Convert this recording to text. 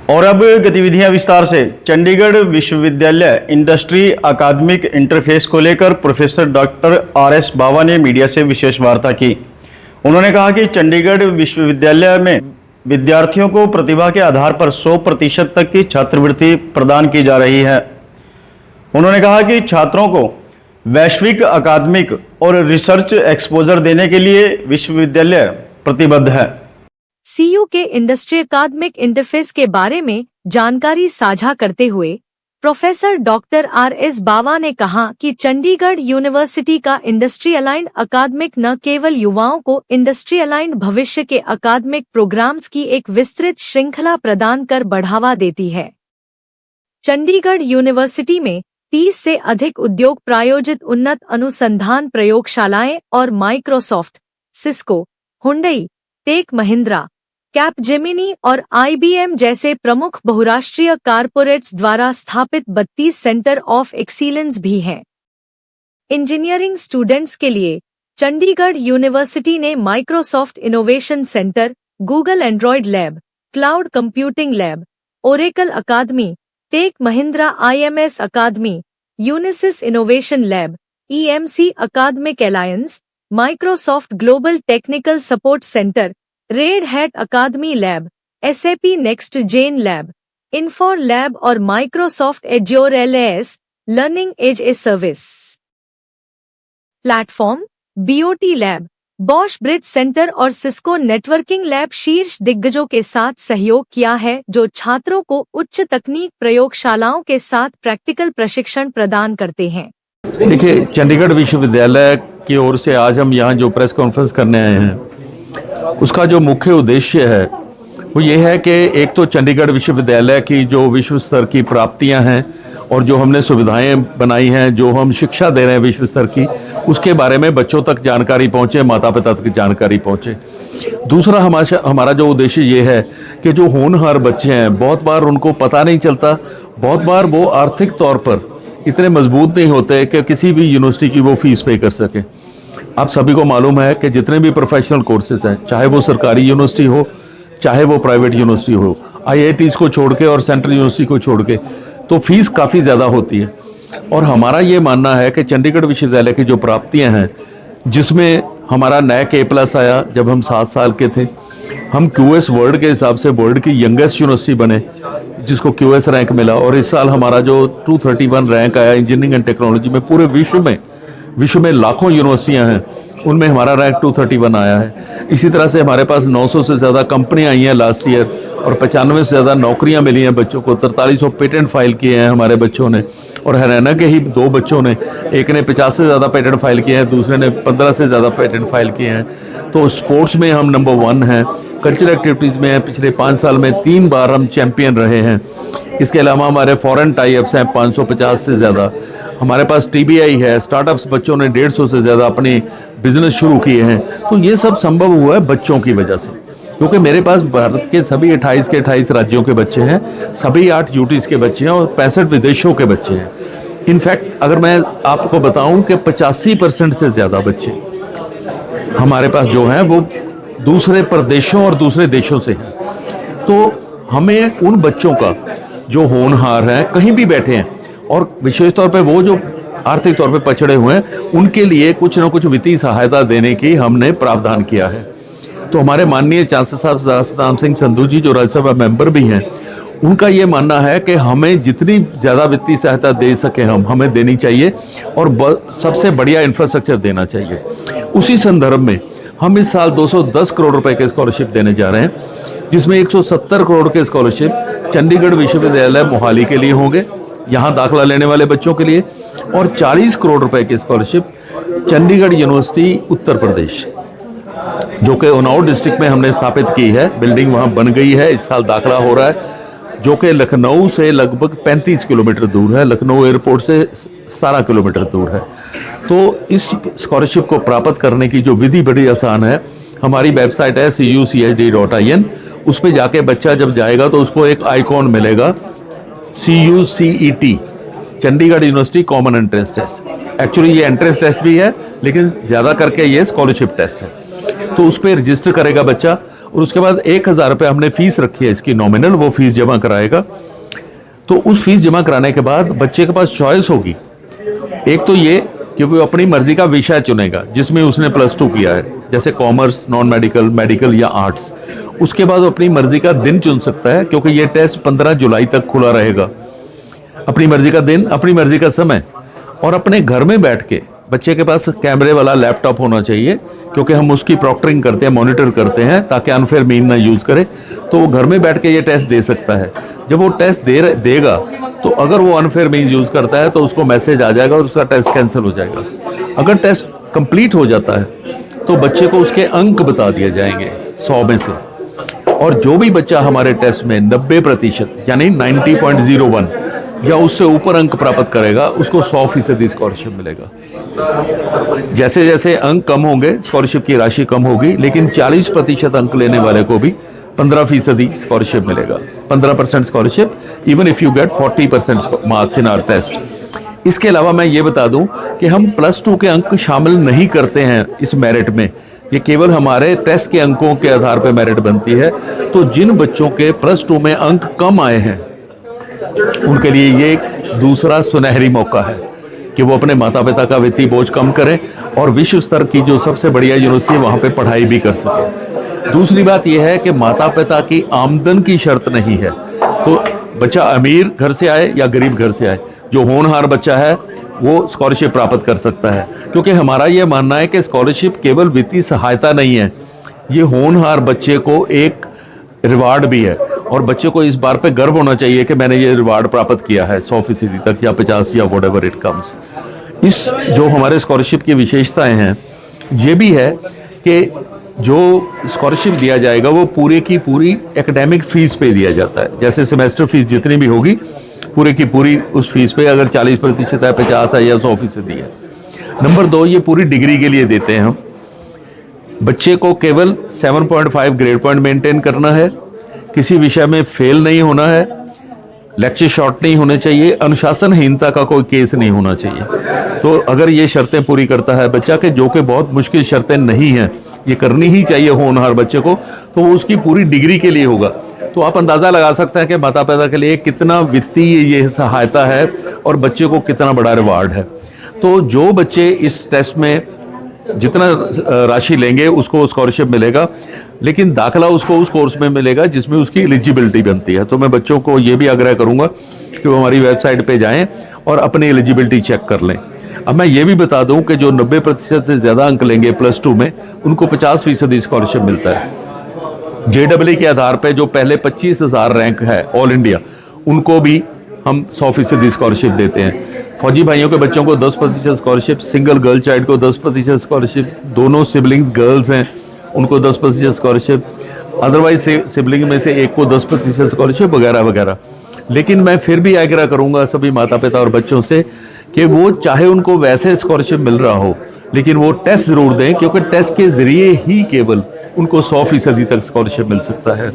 और अब गतिविधियां विस्तार से। चंडीगढ़ विश्वविद्यालय इंडस्ट्री अकादमिक इंटरफेस को लेकर प्रोफेसर डॉक्टर RS बावा ने मीडिया से विशेष वार्ता की। उन्होंने कहा कि चंडीगढ़ विश्वविद्यालय में विद्यार्थियों को प्रतिभा के आधार पर 100% तक की छात्रवृत्ति प्रदान की जा रही है। उन्होंने कहा कि छात्रों को वैश्विक अकादमिक और रिसर्च एक्सपोजर देने के लिए विश्वविद्यालय प्रतिबद्ध है। CU के इंडस्ट्री अकादमिक इंटरफेस के बारे में जानकारी साझा करते हुए प्रोफेसर डॉक्टर RS बावा ने कहा कि चंडीगढ़ यूनिवर्सिटी का इंडस्ट्री अलाइंड अकादमिक न केवल युवाओं को इंडस्ट्री अलाइंड भविष्य के अकादमिक प्रोग्राम्स की एक विस्तृत श्रृंखला प्रदान कर बढ़ावा देती है। चंडीगढ़ यूनिवर्सिटी में 30 से अधिक उद्योग प्रायोजित उन्नत अनुसंधान प्रयोगशालाएं और Microsoft, Cisco, Hyundai, Tech Mahindra, Capgemini और IBM जैसे प्रमुख बहुराष्ट्रीय कारपोरेट्स द्वारा स्थापित 32 सेंटर ऑफ एक्सीलेंस भी हैं। इंजीनियरिंग स्टूडेंट्स के लिए चंडीगढ़ यूनिवर्सिटी ने Microsoft innovation centre, Google Android lab, cloud computing lab, Oracle academy, Tech Mahindra IMS academy, Unisys innovation lab, EMC academic alliance, Microsoft global technical support centre, Red Hat academy lab, SAP next gen lab, Infor lab और Microsoft Azure LAS learning as a service platform, BOT lab, Bosch bridge centre और Cisco networking lab शीर्ष दिग्गजों के साथ सहयोग किया है, जो छात्रों को उच्च तकनीक प्रयोगशालाओं के साथ प्रैक्टिकल प्रशिक्षण प्रदान करते हैं। देखिए, चंडीगढ़ विश्वविद्यालय की ओर से आज हम यहाँ जो प्रेस कॉन्फ्रेंस करने आए हैं, उसका जो मुख्य उद्देश्य है वो ये है कि एक तो चंडीगढ़ विश्वविद्यालय की जो विश्व स्तर की प्राप्तियां हैं और जो हमने सुविधाएं बनाई हैं, जो हम शिक्षा दे रहे हैं विश्व स्तर की, उसके बारे में बच्चों तक जानकारी पहुंचे, माता पिता तक जानकारी पहुंचे। दूसरा हमारा जो उद्देश्य ये है कि जो होनहार बच्चे हैं, बहुत बार उनको पता नहीं चलता, बहुत बार वो आर्थिक तौर पर इतने मजबूत नहीं होते कि किसी भी यूनिवर्सिटी की वो फीस पे कर सकें। आप सभी को मालूम है कि जितने भी प्रोफेशनल कोर्सेज हैं, चाहे वो सरकारी यूनिवर्सिटी हो, चाहे वो प्राइवेट यूनिवर्सिटी हो, IITs को छोड़ के और सेंट्रल यूनिवर्सिटी को छोड़ के, तो फीस काफ़ी ज़्यादा होती है। और हमारा ये मानना है कि चंडीगढ़ विश्वविद्यालय की जो प्राप्तियां हैं, जिसमें हमारा NAC A+ आया जब हम 7 साल के थे, हम QS वर्ल्ड के हिसाब से वर्ल्ड की यंगेस्ट यूनिवर्सिटी बने, जिसको QS रैंक मिला। और इस साल हमारा जो 231 रैंक आया इंजीनियरिंग एंड टेक्नोलॉजी में, पूरे विश्व में लाखों यूनिवर्सिटियां हैं, उनमें हमारा रैंक 231 आया है। इसी तरह से हमारे पास 900 से ज़्यादा कंपनियां आई हैं लास्ट ईयर और 95 से ज़्यादा नौकरियां मिली हैं बच्चों को। 4300 पेटेंट फाइल किए हैं हमारे बच्चों ने, और हरियाणा के ही 2 बच्चों ने, एक ने 50 से ज़्यादा पेटेंट फाइल किए हैं, दूसरे ने 15 से ज़्यादा पेटेंट फाइल किए हैं। तो स्पोर्ट्स में हम नंबर 1 हैं, कल्चरल एक्टिविटीज़ में पिछले 5 साल में 3 बार हम चैंपियन रहे हैं। इसके अलावा हमारे फॉरेन टाई-अप्स हैं 550 से ज़्यादा। हमारे पास TBI है, स्टार्टअप्स बच्चों ने 150 से ज़्यादा अपनी बिजनेस शुरू किए हैं। तो ये सब संभव हुआ है बच्चों की वजह से, क्योंकि मेरे पास भारत के सभी 28 के 28 राज्यों के बच्चे हैं, सभी 8 UTs के बच्चे हैं और 65 विदेशों के बच्चे हैं। इनफैक्ट अगर मैं आपको बताऊं कि 85% से ज़्यादा बच्चे हमारे पास जो हैं वो दूसरे प्रदेशों और दूसरे देशों से हैं। तो हमें उन बच्चों का जो होनहार हैं, कहीं भी बैठे हैं, और विशेष तौर पे वो जो आर्थिक तौर पे पछड़े हुए हैं, उनके लिए कुछ न कुछ वित्तीय सहायता देने की हमने प्रावधान किया है। तो हमारे माननीय चांसलर साहब सदाम सिंह संधू जी, जो राज्यसभा मेंबर भी हैं, उनका ये मानना है कि हमें जितनी ज़्यादा वित्तीय सहायता दे सके हमें देनी चाहिए और सबसे बढ़िया इंफ्रास्ट्रक्चर देना चाहिए। उसी संदर्भ में हम इस साल 210 करोड़ रुपए के स्कॉलरशिप देने जा रहे हैं, जिसमें 170 करोड़ के स्कॉलरशिप चंडीगढ़ विश्वविद्यालय मोहाली के लिए होंगे, यहाँ दाखिला लेने वाले बच्चों के लिए, और 40 करोड़ रुपए की स्कॉलरशिप चंडीगढ़ यूनिवर्सिटी उत्तर प्रदेश, जो कि उन्नाव डिस्ट्रिक्ट में हमने स्थापित की है। बिल्डिंग वहाँ बन गई है, इस साल दाखिला हो रहा है, जो कि लखनऊ से लगभग 35 किलोमीटर दूर है, लखनऊ एयरपोर्ट से 17 किलोमीटर दूर है। तो इस स्कॉलरशिप को प्राप्त करने की जो विधि बड़ी आसान है। हमारी वेबसाइट है cuchd.in, उस पर जाके बच्चा जब जाएगा तो उसको एक आइकॉन मिलेगा CUCET, Chandigarh University Common Entrance Test. Actually ये एंट्रेंस टेस्ट भी है, लेकिन ज़्यादा करके ये स्कॉलरशिप टेस्ट है। तो उस पर रजिस्टर करेगा बच्चा और उसके बाद 1,000 रुपये हमने फीस रखी है इसकी नॉमिनल, वो फीस जमा कराएगा। तो उस फीस जमा कराने के बाद बच्चे के पास चॉइस होगी, एक तो ये कि वो अपनी मर्जी का विषय चुनेगा जिसमें उसने +2 किया है, जैसे कॉमर्स, नॉन मेडिकल, मेडिकल या आर्ट्स। उसके बाद वो अपनी मर्जी का दिन चुन सकता है, क्योंकि ये टेस्ट 15 जुलाई तक खुला रहेगा। अपनी मर्जी का दिन, अपनी मर्जी का समय, और अपने घर में बैठ के बच्चे के पास कैमरे वाला लैपटॉप होना चाहिए, क्योंकि हम उसकी प्रॉक्टरिंग करते हैं, मॉनिटर करते हैं, ताकि अनफेयर मीन ना यूज करे। तो वो घर में बैठ के ये टेस्ट दे सकता है। जब वो टेस्ट देगा तो अगर वो अनफेयर मीन यूज करता है तो उसको मैसेज आ जाएगा और उसका टेस्ट कैंसिल हो जाएगा। अगर टेस्ट कंप्लीट हो जाता है तो बच्चे को उसके अंक बता दिए जाएंगे 100 में से, और जो भी बच्चा हमारे टेस्ट में 90% यानी 90.01 या उससे ऊपर अंक प्राप्त करेगा उसको 100% स्कॉलरशिप मिलेगा। जैसे जैसे अंक कम होंगे स्कॉलरशिप की राशि कम होगी, लेकिन 40% अंक लेने वाले को भी 15% स्कॉलरशिप मिलेगा। 15% scholarship even if you get 40% marks in our test. इसके अलावा मैं ये बता दूं कि हम +2 के अंक शामिल नहीं करते हैं इस मेरिट में, ये केवल हमारे टेस्ट के अंकों के आधार पर मेरिट बनती है। तो जिन बच्चों के +2 में अंक कम आए हैं उनके लिए ये एक दूसरा सुनहरी मौका है कि वो अपने माता पिता का वित्तीय बोझ कम करें और विश्व स्तर की जो सबसे बढ़िया यूनिवर्सिटी है वहां पे पढ़ाई भी कर सके। दूसरी बात यह है कि माता पिता की आमदन की शर्त नहीं है, तो बच्चा अमीर घर से आए या गरीब घर से आए, जो होनहार बच्चा है वो स्कॉलरशिप प्राप्त कर सकता है। क्योंकि हमारा यह मानना है कि स्कॉलरशिप केवल वित्तीय सहायता नहीं है, ये होनहार बच्चे को एक रिवार्ड भी है, और बच्चे को इस बार पे गर्व होना चाहिए कि मैंने ये रिवार्ड प्राप्त किया है 100% तक या 50 या व्हाटएवर इट कम्स। इस जो हमारे स्कॉलरशिप की विशेषताएं हैं ये भी है कि जो स्कॉलरशिप दिया जाएगा वो पूरे की पूरी एकेडमिक फीस पे दिया जाता है। जैसे सेमेस्टर फीस जितनी भी होगी पूरे की पूरी उस फीस पे, अगर 40% है, 50 है या 100% है। नंबर 2, ये पूरी डिग्री के लिए देते हैं हम। बच्चे को केवल 7.5 ग्रेड पॉइंट मेंटेन करना है, किसी विषय में फेल नहीं होना है, लेक्चर शॉर्ट नहीं होने चाहिए, अनुशासनहीनता का कोई केस नहीं होना चाहिए। तो अगर ये शर्तें पूरी करता है बच्चा के, जो कि बहुत मुश्किल शर्तें नहीं हैं, ये करनी ही चाहिए होनहार बच्चे को, तो वो उसकी पूरी डिग्री के लिए होगा। तो आप अंदाजा लगा सकते हैं कि माता पिता के लिए कितना वित्तीय ये सहायता है और बच्चे को कितना बड़ा रिवार्ड है। तो जो बच्चे इस टेस्ट में जितना राशि लेंगे उसको स्कॉलरशिप मिलेगा, लेकिन दाखिला उसको उस कोर्स में मिलेगा जिसमें उसकी एलिजिबिलिटी बनती है। तो मैं बच्चों को ये भी आग्रह करूंगा कि वो हमारी वेबसाइट पे जाएं और अपनी एलिजिबिलिटी चेक कर लें। अब मैं ये भी बता दूं कि जो 90% से ज़्यादा अंक लेंगे +2 में उनको 50% स्कॉलरशिप मिलता है। JEE के आधार पर जो पहले 25,000 रैंक है ऑल इंडिया, उनको भी हम 100% स्कॉलरशिप देते हैं। फौजी भाइयों के बच्चों को 10% स्कॉलरशिप, सिंगल गर्ल चाइल्ड को 10% स्कॉलरशिप, दोनों सिबलिंग्स गर्ल्स हैं उनको 10% स्कॉलरशिप, अदरवाइज सिबलिंग में से एक को 10% स्कॉलरशिप वगैरह वगैरह। लेकिन मैं फिर भी आग्रह करूंगा सभी माता पिता और बच्चों से कि वो चाहे उनको वैसे स्कॉलरशिप मिल रहा हो, लेकिन वो टेस्ट जरूर दें, क्योंकि टेस्ट के जरिए ही केवल उनको 100% तक स्कॉलरशिप मिल सकता है।